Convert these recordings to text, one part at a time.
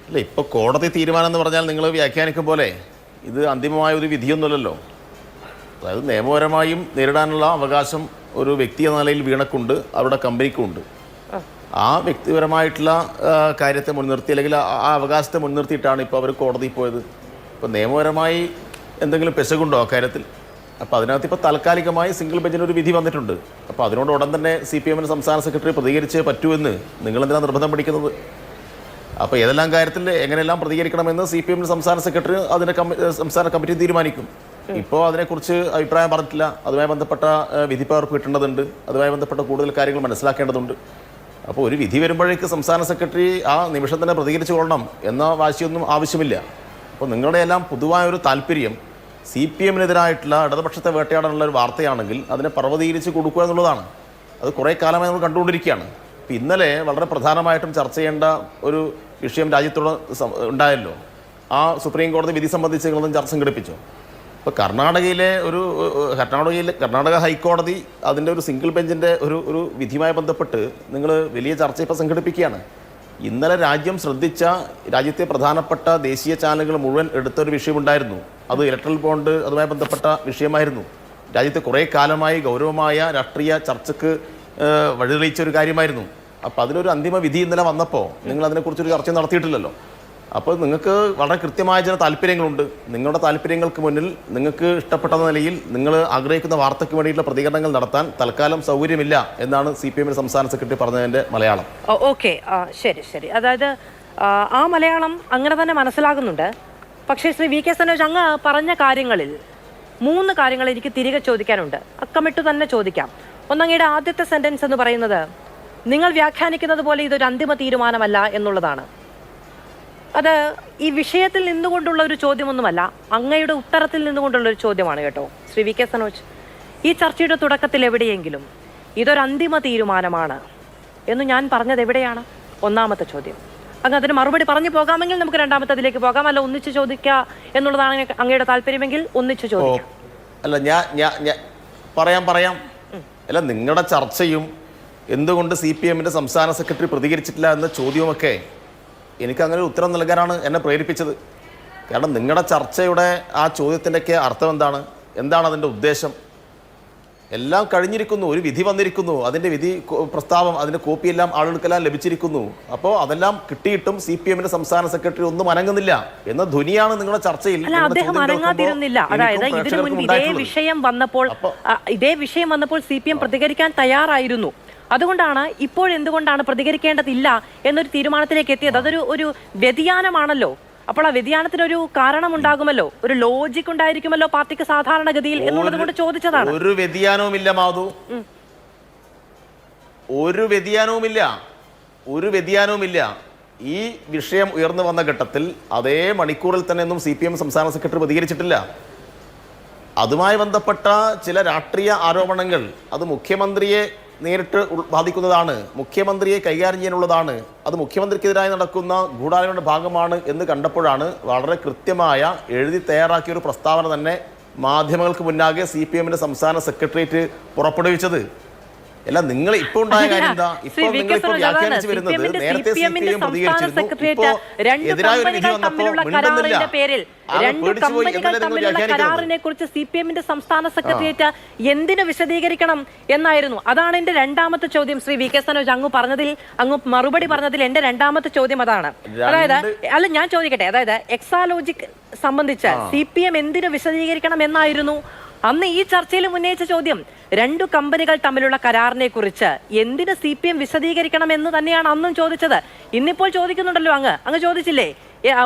അല്ല, ഇപ്പോൾ കോടതി തീരുമാനം എന്ന് പറഞ്ഞാൽ നിങ്ങൾ വ്യാഖ്യാനിക്കും പോലെ ഇത് അന്തിമമായ ഒരു വിധിയൊന്നുമല്ലല്ലോ. അതായത് നിയമപരമായും നേരിടാനുള്ള അവകാശം ഒരു വ്യക്തി എന്ന നിലയിൽ വീണക്കുണ്ട്, അവരുടെ കമ്പനിക്കുമുണ്ട്. ആ വ്യക്തിപരമായിട്ടുള്ള കാര്യത്തെ മുൻനിർത്തി അല്ലെങ്കിൽ ആ അവകാശത്തെ മുൻനിർത്തിയിട്ടാണ് ഇപ്പോൾ അവർ കോടതിയിൽ പോയത്. ഇപ്പോൾ നിയമപരമായി എന്തെങ്കിലും പെശകുണ്ടോ അക്കാര്യത്തിൽ? അപ്പോൾ അതിനകത്ത് ഇപ്പോൾ താൽക്കാലികമായി സിംഗിൾ ബെഞ്ചിനൊരു വിധി വന്നിട്ടുണ്ട്. അപ്പോൾ അതിനോട് ഉടൻ തന്നെ CPM-ന്റെ സംസ്ഥാന സെക്രട്ടറി പ്രതികരിച്ചേ പറ്റൂവെന്ന് നിങ്ങളെന്തിനാണ് നിർബന്ധം പിടിക്കുന്നത്? അപ്പോൾ ഏതെല്ലാം കാര്യത്തിൽ എങ്ങനെയെല്ലാം പ്രതികരിക്കണമെന്ന് CPM-ന്റെ സംസ്ഥാന സെക്രട്ടറി അതിൻ്റെ സംസ്ഥാന കമ്മിറ്റി തീരുമാനിക്കും. ഇപ്പോൾ അതിനെക്കുറിച്ച് അഭിപ്രായം പറഞ്ഞിട്ടില്ല. അതുമായി ബന്ധപ്പെട്ട വിധിപ്പകർപ്പ് കിട്ടേണ്ടതുണ്ട്, അതുമായി ബന്ധപ്പെട്ട കൂടുതൽ കാര്യങ്ങൾ മനസ്സിലാക്കേണ്ടതുണ്ട്. അപ്പോൾ ഒരു വിധി വരുമ്പോഴേക്ക് സംസ്ഥാന സെക്രട്ടറി ആ നിമിഷം തന്നെ പ്രതികരിച്ചു കൊള്ളണം എന്ന വാശിയൊന്നും ആവശ്യമില്ല. അപ്പോൾ നിങ്ങളുടെ എല്ലാം പൊതുവായൊരു താല്പര്യം CPM-നെതിരായിട്ടുള്ള ഇടതുപക്ഷത്തെ വേട്ടയാടാനുള്ള ഒരു വാർത്തയാണെങ്കിൽ അതിനെ പർവ്വതീകരിച്ച് കൊടുക്കുക എന്നുള്ളതാണ്. അത് കുറേ കാലമായി നമ്മൾ കണ്ടുകൊണ്ടിരിക്കുകയാണ്. ഇപ്പോൾ ഇന്നലെ വളരെ പ്രധാനമായിട്ടും ചർച്ച ചെയ്യേണ്ട ഒരു വിഷയം രാജ്യത്തോട് ഉണ്ടായല്ലോ. ആ സുപ്രീം കോടതി വിധി സംബന്ധിച്ച് നിങ്ങളൊന്നും ചർച്ച സംഘടിപ്പിച്ചു. ഇപ്പോൾ കർണാടക ഹൈക്കോടതി അതിൻ്റെ ഒരു സിംഗിൾ ബെഞ്ചിൻ്റെ ഒരു വിധിയുമായി ബന്ധപ്പെട്ട് നിങ്ങൾ വലിയ ചർച്ച ഇപ്പോൾ സംഘടിപ്പിക്കുകയാണ്. ഇന്നലെ രാജ്യം ശ്രദ്ധിച്ച രാജ്യത്തെ പ്രധാനപ്പെട്ട ദേശീയ ചാനലുകൾ മുഴുവൻ എടുത്തൊരു വിഷയമുണ്ടായിരുന്നു. അത് ഇലക്ട്രൽ ബോണ്ട് അതുമായി ബന്ധപ്പെട്ട വിഷയമായിരുന്നു. രാജ്യത്തെ കുറേ കാലമായി ഗൗരവമായ രാഷ്ട്രീയ ചർച്ചയ്ക്ക് വഴിതെളിയിച്ച ഒരു കാര്യമായിരുന്നു. അപ്പോൾ അതിലൊരു അന്തിമ വിധി ഇന്നലെ വന്നപ്പോൾ നിങ്ങൾ അതിനെക്കുറിച്ചൊരു ചർച്ച നടത്തിയിട്ടില്ലല്ലോ. അപ്പോൾ നിങ്ങൾക്ക് വളരെ കൃത്യമായ ചില താല്പര്യങ്ങളുണ്ട്. നിങ്ങളുടെ താല്പര്യങ്ങൾക്ക് മുന്നിൽ നിങ്ങൾക്ക് ഇഷ്ടപ്പെട്ട നിലയിൽ നിങ്ങൾ ആഗ്രഹിക്കുന്ന വാർത്തയ്ക്ക് വേണ്ടിയിട്ടുള്ള പ്രതികരണങ്ങൾ നടത്താൻ തൽക്കാലം സൗകര്യമില്ല എന്നാണ് CPM-ന്റെ സംസ്ഥാന സെക്രട്ടറി പറഞ്ഞതിൻ്റെ മലയാളം. ഓക്കെ, ശരി. അതായത് ആ മലയാളം അങ്ങനെ തന്നെ മനസ്സിലാകുന്നുണ്ട്. പക്ഷേ ശ്രീ VK സനോജ്, അങ്ങ് പറഞ്ഞ കാര്യങ്ങളിൽ 3 കാര്യങ്ങൾ എനിക്ക് തിരികെ ചോദിക്കാനുണ്ട്. അക്കമിട്ട് തന്നെ ചോദിക്കാം. ഒന്നങ്ങയുടെ ആദ്യത്തെ സെന്റൻസ് എന്ന് പറയുന്നത് നിങ്ങൾ വ്യാഖ്യാനിക്കുന്നത് പോലെ ഇതൊരു അന്തിമ തീരുമാനമല്ല എന്നുള്ളതാണ്. അത് ഈ വിഷയത്തിൽ നിന്നുകൊണ്ടുള്ള ഒരു ചോദ്യമൊന്നുമല്ല, അങ്ങയുടെ ഉത്തരത്തിൽ നിന്നുകൊണ്ടുള്ള ഒരു ചോദ്യമാണ് കേട്ടോ ശ്രീ VK സനോജ്. ഈ ചർച്ചയുടെ തുടക്കത്തിൽ എവിടെയെങ്കിലും ഇതൊരു അന്തിമ തീരുമാനമാണ് എന്ന് ഞാൻ പറഞ്ഞത് എവിടെയാണ്? ഒന്നാമത്തെ ചോദ്യം. അങ്ങ് അതിന് മറുപടി പറഞ്ഞു പോകാമെങ്കിൽ നമുക്ക് രണ്ടാമത്തതിലേക്ക് പോകാം, അല്ല ഒന്നിച്ച് ചോദിക്കുക എന്നുള്ളതാണ് അങ്ങയുടെ താല്പര്യമെങ്കിൽ ഒന്നിച്ച് ചോദിക്കാം. അല്ല, ഞാൻ പറയാം. അല്ല, നിങ്ങളുടെ ചർച്ചയും എന്തുകൊണ്ട് CPM-ന്റെ സംസ്ഥാന സെക്രട്ടറി പ്രതികരിച്ചിട്ടില്ല എന്ന ചോദ്യവുമൊക്കെ എനിക്കങ്ങനെ ഒരു ഉത്തരം നൽകാനാണ് എന്നെ പ്രേരിപ്പിച്ചത്. കാരണം നിങ്ങളുടെ ചർച്ചയുടെ ആ ചോദ്യത്തിൻ്റെയൊക്കെ അർത്ഥം എന്താണ് അതിൻ്റെ ഉദ്ദേശം? എല്ലാം കഴിഞ്ഞിരിക്കുന്നു, ഒരു വിധി വന്നിരിക്കുന്നു, അതിൻ്റെ വിധി പ്രസ്താവം അതിൻ്റെ കോപ്പിയെല്ലാം ആളുകൾക്കെല്ലാം ലഭിച്ചിരിക്കുന്നു. അപ്പോൾ അതെല്ലാം കിട്ടിയിട്ടും CPM-ന്റെ സംസ്ഥാന സെക്രട്ടറി ഒന്നും അനങ്ങുന്നില്ല എന്ന ധ്വനിയാണ് നിങ്ങളുടെ ചർച്ചയിൽ. അദ്ദേഹം അനങ്ങാതിരുന്നില്ല. അതായത് ഇതിനു മുൻപ് ഇതേ വിഷയം വന്നപ്പോൾ CPM പ്രതികരിക്കാൻ തയ്യാറായിരുന്നു. അതുകൊണ്ടാണ് ഇപ്പോഴെന്തുകൊണ്ടാണ് പ്രതികരിക്കേണ്ടതില്ല എന്നൊരു തീരുമാനത്തിലേക്ക് എത്തിയത്. അതൊരു വ്യതിയാനമാണല്ലോ. അപ്പോൾ ആ വ്യതിയാനത്തിനൊരു കാരണം ഉണ്ടാകുമല്ലോ, ഒരു ലോജിക് ഉണ്ടായിരിക്കുമല്ലോ പാർട്ടിക്ക് സാധാരണഗതിയിൽ എന്നുള്ളത് കൊണ്ട് ചോദിച്ചതാണ്. ഒരു വ്യതിയാനവുമില്ല മാധു, ഒരു വ്യതിയാനവുമില്ല. ഈ വിഷയം ഉയർന്നു വന്ന ഘട്ടത്തിൽ അതേ മണിക്കൂറിൽ തന്നെ ഒന്നും CPM സംസ്ഥാന സെക്രട്ടറി പ്രതികരിച്ചിട്ടില്ല. അതുമായി ബന്ധപ്പെട്ട ചില രാഷ്ട്രീയ ആരോപണങ്ങൾ അത് മുഖ്യമന്ത്രിയെ നേരിട്ട് ബാധിക്കുന്നതാണ്, മുഖ്യമന്ത്രിയെ കൈകാര്യം ചെയ്യാനുള്ളതാണ്, അത് മുഖ്യമന്ത്രിക്കെതിരായി നടക്കുന്ന ഗൂഢാലോചനയുടെ ഭാഗമാണ് എന്ന് കണ്ടപ്പോഴാണ് വളരെ കൃത്യമായ എഴുതി തയ്യാറാക്കിയ ഒരു പ്രസ്താവന തന്നെ മാധ്യമങ്ങൾക്ക് മുന്നാകെ CPM-ന്റെ സംസ്ഥാന സെക്രട്ടേറിയറ്റ് പുറപ്പെടുവിച്ചത്. അല്ല, നിങ്ങൾ ഇപ്പോൾ ഉണ്ടായ കാര്യം എന്താ? ഇപ്പോൾ നിങ്ങളിപ്പോൾ വ്യാഖ്യാനിച്ചു വരുന്നത് നേരത്തെ CPM പ്രതികരിച്ചിരുന്നു, ഇപ്പോൾ എതിരായ ഒരു വിധി വന്നപ്പോൾ മിണ്ടുന്നില്ല. കരാറിനെ കുറിച്ച് CPM-ന്റെ സംസ്ഥാന സെക്രട്ടേറിയറ്റ് എന്തിനു വിശദീകരിക്കണം എന്നായിരുന്നു. അതാണ് എന്റെ രണ്ടാമത്തെ ചോദ്യം. ശ്രീ VK സനോജ്, അങ്ങ് മറുപടി പറഞ്ഞതിൽ എന്റെ രണ്ടാമത്തെ ചോദ്യം അതാണ്. അതായത് ഞാൻ ചോദിക്കട്ടെ, അതായത് എക്സാലോജിക് സംബന്ധിച്ച് CPM എന്തിനു വിശദീകരിക്കണം എന്നായിരുന്നു അന്ന് ഈ ചർച്ചയിൽ ഉന്നയിച്ച ചോദ്യം. 2 കമ്പനികൾ തമ്മിലുള്ള കരാറിനെ കുറിച്ച് എന്തിന് CPM വിശദീകരിക്കണം എന്ന് തന്നെയാണ് അന്നും ചോദിച്ചത്. ഇന്നിപ്പോൾ ചോദിക്കുന്നുണ്ടല്ലോ, അങ്ങ് ചോദിച്ചില്ലേ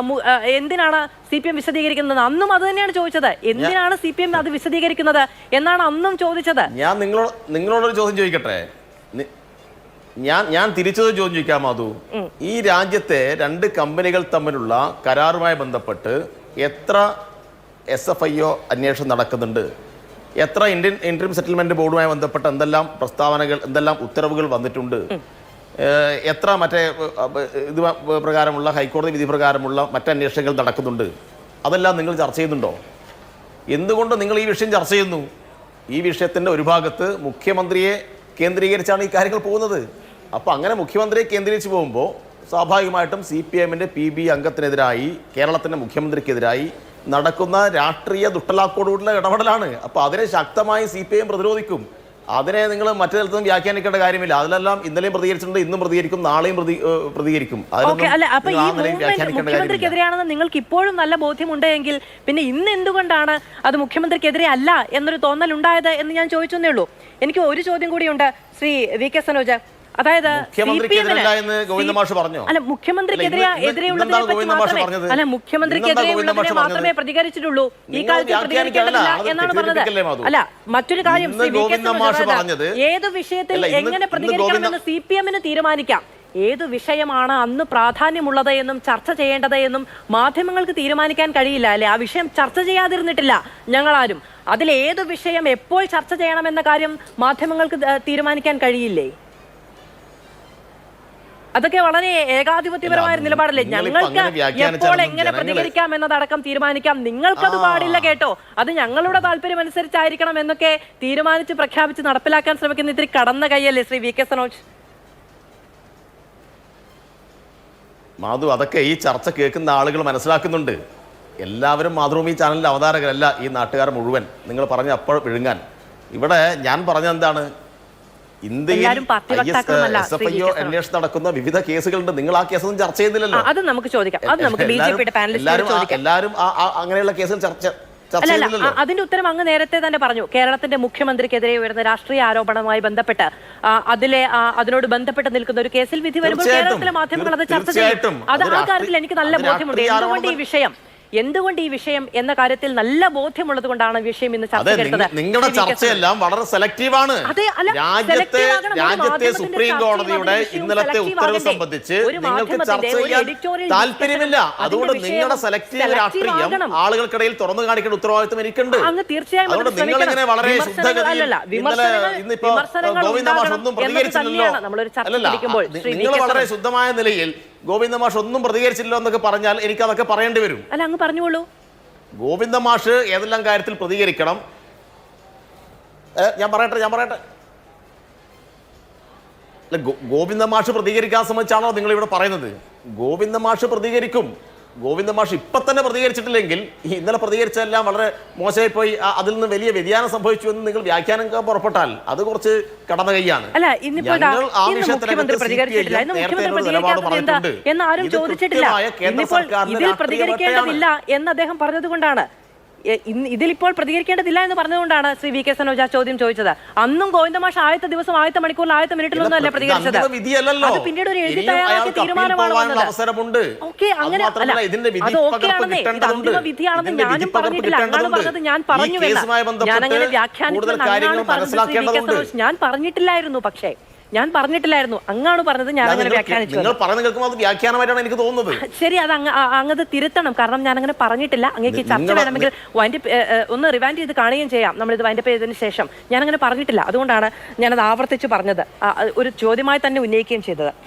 എന്തിനാണ് CPM വിശദീകരിക്കുന്നത്? അന്നും അത് തന്നെയാണ് ചോദിച്ചത്. എന്തിനാണ് CPM അത് വിശദീകരിക്കുന്നത് എന്നാണ് അന്നും ചോദിച്ചത്. ഞാൻ നിങ്ങളോടൊരു ചോദ്യം ചോദിക്കട്ടെ, ഞാൻ തിരിച്ചൊരു ചോദ്യം ചോദിക്കാം മാധു. ഈ രാജ്യത്തെ 2 കമ്പനികൾ തമ്മിലുള്ള കരാറുമായി ബന്ധപ്പെട്ട് എത്ര SFIO അന്വേഷണം നടക്കുന്നുണ്ട്? എത്ര ഇന്ററിം സെറ്റിൽമെന്റ് ബോർഡുമായി ബന്ധപ്പെട്ട എന്തെല്ലാം പ്രസ്താവനകൾ, എന്തെല്ലാം ഉത്തരവുകൾ വന്നിട്ടുണ്ട്? എത്ര മറ്റേ ഇത് പ്രകാരമുള്ള ഹൈക്കോടതി വിധി പ്രകാരമുള്ള മറ്റന്വേഷണങ്ങൾ നടക്കുന്നുണ്ട്? അതെല്ലാം നിങ്ങൾ ചർച്ച ചെയ്യുന്നുണ്ടോ? എന്തുകൊണ്ട് നിങ്ങൾ ഈ വിഷയം ചർച്ച ചെയ്യുന്നു? ഈ വിഷയത്തിൻ്റെ ഒരു ഭാഗത്ത് മുഖ്യമന്ത്രിയെ കേന്ദ്രീകരിച്ചാണ് ഈ കാര്യങ്ങൾ പോകുന്നത്. അപ്പോൾ അങ്ങനെ മുഖ്യമന്ത്രിയെ കേന്ദ്രീകരിച്ച് പോകുമ്പോൾ സ്വാഭാവികമായിട്ടും CPM-ന്റെ PB അംഗത്തിനെതിരായി കേരളത്തിൻ്റെ മുഖ്യമന്ത്രിക്കെതിരായി നടക്കുന്ന രാഷ്ട്രീയ ദുഷ്ടലാക്കോടുകൂടിയുള്ള ഇടപെടലാണ്. അപ്പോൾ അതിനെ ശക്തമായി CPM പ്രതിരോധിക്കും. അതിനെ നിങ്ങൾ മറ്റു തരത്തിലും വ്യാഖ്യാനിക്കേണ്ട കാര്യമില്ല. അതിലെല്ലാം ഇന്നലെയും പ്രതികരിച്ചിട്ടുണ്ട്, ഇന്നും പ്രതികരിക്കും, നാളെയും പ്രതികരിക്കും. മുഖ്യമന്ത്രിക്കെതിരെയാണെന്ന് നിങ്ങൾക്ക് ഇപ്പോഴും നല്ല ബോധ്യമുണ്ട് എങ്കിൽ പിന്നെ ഇന്ന് എന്തുകൊണ്ടാണ് അത് മുഖ്യമന്ത്രിക്കെതിരെ അല്ല എന്നൊരു തോന്നൽ ഉണ്ടായത് എന്ന് ഞാൻ ചോദിച്ചേ ഉള്ളൂ. എനിക്ക് ഒരു ചോദ്യം കൂടിയുണ്ട് ശ്രീ VK സനോജ്. അതായത് അല്ല മുഖ്യമന്ത്രിക്കെതിരെയുള്ളതിനെ മാത്രമേ പ്രതികരിച്ചിട്ടുള്ളൂ, ഈ കാലത്ത് പ്രതികരിക്കേണ്ടതില്ല എന്നാണ് പറഞ്ഞത്. അല്ല മറ്റൊരു കാര്യം, ഏത് വിഷയത്തിൽ എങ്ങനെ പ്രതികരിക്കണമെന്ന് CPM-ന് തീരുമാനിക്കാം. ഏതു വിഷയമാണ് അന്ന് പ്രാധാന്യമുള്ളത് എന്നും ചർച്ച ചെയ്യേണ്ടത് എന്നും മാധ്യമങ്ങൾക്ക് തീരുമാനിക്കാൻ കഴിയില്ല അല്ലെ? ആ വിഷയം ചർച്ച ചെയ്യാതിരുന്നിട്ടില്ല ഞങ്ങളാരും. അതിൽ ഏതു വിഷയം എപ്പോൾ ചർച്ച ചെയ്യണമെന്ന കാര്യം മാധ്യമങ്ങൾക്ക് തീരുമാനിക്കാൻ കഴിയില്ലേ? അതൊക്കെ വളരെ ഏകാധിപത്യപരമായ നിലപാടല്ലേ? ഞങ്ങൾക്ക് എപ്പോൾ എങ്ങനെ പ്രതികരിക്കാം എന്നതടക്കം തീരുമാനിക്കാം, നിങ്ങൾക്കത് പാടില്ല കേട്ടോ, അത് ഞങ്ങളുടെ താല്പര്യം അനുസരിച്ചായിരിക്കണം എന്നൊക്കെ തീരുമാനിച്ച് പ്രഖ്യാപിച്ച് നടപ്പിലാക്കാൻ ശ്രമിക്കുന്ന ഇത്തിരി കടന്ന കൈയല്ലേ ശ്രീ VK സനോജ്? മാധു, അതൊക്കെ ഈ ചർച്ച കേൾക്കുന്ന ആളുകൾ മനസ്സിലാക്കുന്നുണ്ട്. എല്ലാവരും മാതൃഭൂമി ചാനലിൻ്റെ അവതാരകരല്ല ഈ നാട്ടുകാർ മുഴുവൻ. നിങ്ങൾ പറഞ്ഞ അപ്പോൾ വിഴുങ്ങാൻ. ഇവിടെ ഞാൻ പറഞ്ഞ എന്താണ്, ഇന്ത്യയിൽ SFIO അന്വേഷണം നടക്കുന്ന വിവിധ കേസുകളുണ്ട്. നിങ്ങൾ ആ കേസൊന്നും ചർച്ച ചെയ്യുന്നില്ലല്ലോ. അത് നമുക്ക് ചോദിക്കാം, അത് നമുക്ക് BJP-യുടെ പാനലിസ്റ്റ് ചോദിക്കാം. എല്ലാവരും അങ്ങനെയുള്ള കേസുകൾ ചർച്ച അതിന്റെ ഉത്തരം അങ്ങ് നേരത്തെ തന്നെ പറഞ്ഞു. കേരളത്തിന്റെ മുഖ്യമന്ത്രിക്കെതിരെ ഉയർന്ന രാഷ്ട്രീയ ആരോപണവുമായി ബന്ധപ്പെട്ട് അതിനോട് ബന്ധപ്പെട്ട് നിൽക്കുന്ന ഒരു കേസിൽ വിധി വരുമ്പോൾ കേരളത്തിലെ മാധ്യമങ്ങൾ അത് ചർച്ച ചെയ്യും. അത് ആ കാര്യത്തിൽ എനിക്ക് നല്ല ബോധ്യമുണ്ട്. എന്തുകൊണ്ട് ഈ വിഷയം എന്ന കാര്യത്തിൽ നല്ല ബോധ്യമുള്ളത് കൊണ്ടാണ് വിഷയം ഇന്ന് ചർച്ച ചെയ്തത്. നിങ്ങളുടെ ചർച്ചയെല്ലാം വളരെ സെലക്റ്റീവാണ്. രാജ്യത്തെ സുപ്രീം കോടതിയുടെ ഇന്നലത്തെ ഉത്തരവ് സംബന്ധിച്ച് നിങ്ങൾക്ക് ചർച്ച ചെയ്യാൻ താല്പര്യമില്ല. അതുകൊണ്ട് നിങ്ങളുടെ സെലക്റ്റീവ് രാഷ്ട്രീയം ആളുകൾക്കിടയിൽ തുറന്നു കാണിക്കേണ്ട ഉത്തരവാദിത്വം എനിക്കുണ്ട്. അതുകൊണ്ട് നിങ്ങൾ ഇങ്ങനെ വളരെ ഇന്നിപ്പോ ഗോവിന്ദ മാഷ് ഒന്നും പ്രതികരിച്ചില്ലല്ലോ, നിങ്ങൾ വളരെ ശുദ്ധമായ നിലയിൽ ഗോവിന്ദ മാഷ് ഒന്നും പ്രതികരിച്ചില്ലോ എന്നൊക്കെ പറഞ്ഞാൽ എനിക്ക് അതൊക്കെ പറയേണ്ടി വരും. അല്ല, അങ്ങ് പറഞ്ഞോളൂ. ഗോവിന്ദ മാഷ് ഏതെല്ലാം കാര്യത്തിൽ പ്രതികരിക്കണം ഞാൻ പറയട്ടെ. ഗോവിന്ദ മാഷ് പ്രതികരിക്കാൻ സംബന്ധിച്ചാണോ നിങ്ങൾ ഇവിടെ പറയുന്നത്? ഗോവിന്ദ മാഷ് പ്രതികരിക്കും. ഗോവിന്ദ മാഷ് ഇപ്പൊ തന്നെ പ്രതികരിച്ചിട്ടില്ലെങ്കിൽ ഇന്നലെ പ്രതികരിച്ചതെല്ലാം വളരെ മോശമായി പോയി, അതിൽ നിന്ന് വലിയ വ്യതിയാനം സംഭവിച്ചു എന്ന് നിങ്ങൾ വ്യാഖ്യാനം പുറപ്പെട്ടാൽ അത് കുറച്ച് കടന്ന കൈയാണ്. ഞങ്ങൾ ആ വിഷയത്തിനകത്ത് നിലപാട് പറഞ്ഞിട്ടുണ്ട്. ഇതിൽ പ്രതികരിക്കേണ്ടതില്ല എന്ന് അദ്ദേഹം പറഞ്ഞതുകൊണ്ടാണ്, ഇതിലിപ്പോൾ പ്രതികരിക്കേണ്ടതില്ല എന്ന് പറഞ്ഞതുകൊണ്ടാണ് ശ്രീ VK സനോജ് ആ ചോദ്യം ചോദിച്ചത്. അന്നും ഗോവിന്ദ മാഷ് ആദ്യത്തെ ദിവസം, ആദ്യത്തെ മണിക്കൂറിൽ, ആദ്യത്തെ മിനിറ്റിലൊന്നും അല്ല പ്രതികരിച്ചത്. അത് പിന്നീട് ഒരു എഴുതി തയ്യാറാക്കിയ തീരുമാനമാണ് വന്നത്. ഓക്കെ, അങ്ങനെ അല്ല, അത് ഓക്കെയാണെന്നേ, ഇത് അന്തിമ വിധിയാണെന്ന് ഞാനും പറഞ്ഞിട്ടില്ല. അങ്ങാണ് പറഞ്ഞത് ഞാൻ പറഞ്ഞു എന്നാ, ഞാനങ്ങനെ വ്യാഖ്യാനിക്കുന്ന അങ്ങാണ് പറഞ്ഞത് ശ്രീ VK സനോജ്. ഞാൻ പറഞ്ഞിട്ടില്ലായിരുന്നു, അങ്ങാണ് പറഞ്ഞത്, ഞാൻ അങ്ങനെ വ്യാഖ്യാനിച്ചു. എനിക്ക് തോന്നുന്നത് ശരി, അത് അങ്ങത് തിരുത്തണം. കാരണം ഞാൻ അങ്ങനെ പറഞ്ഞിട്ടില്ല. അങ്ങേക്ക് ചർച്ച വേണമെങ്കിൽ ഒന്ന് റിവൈൻഡ് ചെയ്ത് കാണുകയും ചെയ്യാം, നമ്മളിത് വൈൻഡപ്പ് ചെയ്തതിന് ശേഷം. ഞാൻ അങ്ങനെ പറഞ്ഞിട്ടില്ല, അതുകൊണ്ടാണ് ഞാനത് ആവർത്തിച്ച് പറഞ്ഞത്, ഒരു ചോദ്യമായി തന്നെ ഉന്നയിക്കുകയും ചെയ്തത്.